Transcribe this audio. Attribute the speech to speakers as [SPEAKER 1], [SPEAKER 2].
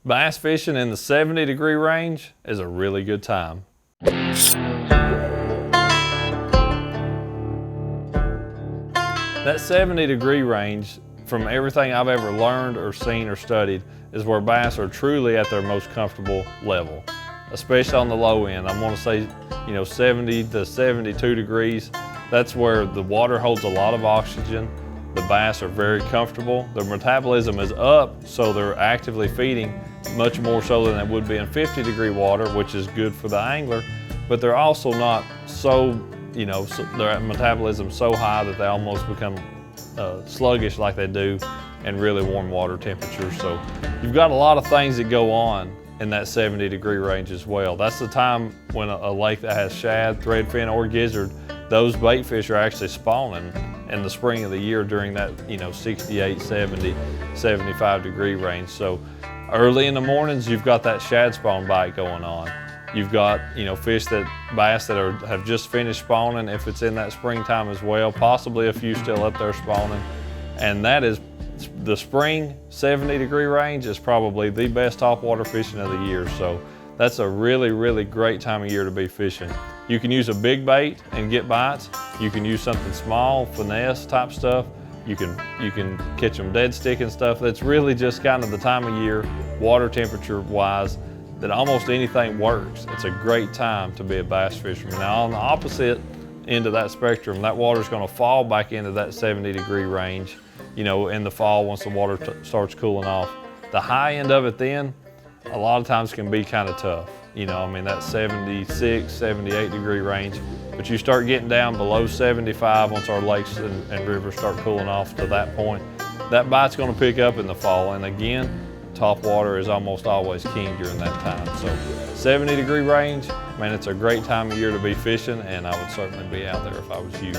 [SPEAKER 1] Bass fishing in the 70-degree range is a really good time. That 70-degree range, from everything I've ever learned or seen or studied, is where bass are truly at their most comfortable level, especially on the low end. I'm gonna say, 70 to 72 degrees. That's where the water holds a lot of oxygen. The bass are very comfortable. Their metabolism is up, so they're actively feeding much more so than they would be in 50-degree water, which is good for the angler. But they're also not so, their metabolism so high that they almost become sluggish like they do in really warm water temperatures. So you've got a lot of things that go on in that 70-degree range as well. That's the time when a lake that has shad, threadfin, or gizzard, those bait fish are actually spawning in the spring of the year during that 68, 70, 75-degree range. So early in the mornings, you've got that shad spawn bite going on. You've got bass that have just finished spawning if it's in that springtime as well, possibly a few still up there spawning. And that is the spring 70-degree range is probably the best topwater fishing of the year. So that's a really, really great time of year to be fishing. You can use a big bait and get bites. You can use something small, finesse type stuff. You can catch them dead stick and stuff. That's really just kind of the time of year, water temperature wise, that almost anything works. It's a great time to be a bass fisherman. Now on the opposite end of that spectrum, that water's gonna fall back into that 70-degree range, in the fall once the water starts cooling off. The high end of it then, a lot of times can be kind of tough. That 76, 78-degree range. But you start getting down below 75 once our lakes and rivers start cooling off to that point. That bite's gonna pick up in the fall. And again, top water is almost always king during that time. So 70-degree range, man, it's a great time of year to be fishing, and I would certainly be out there if I was you.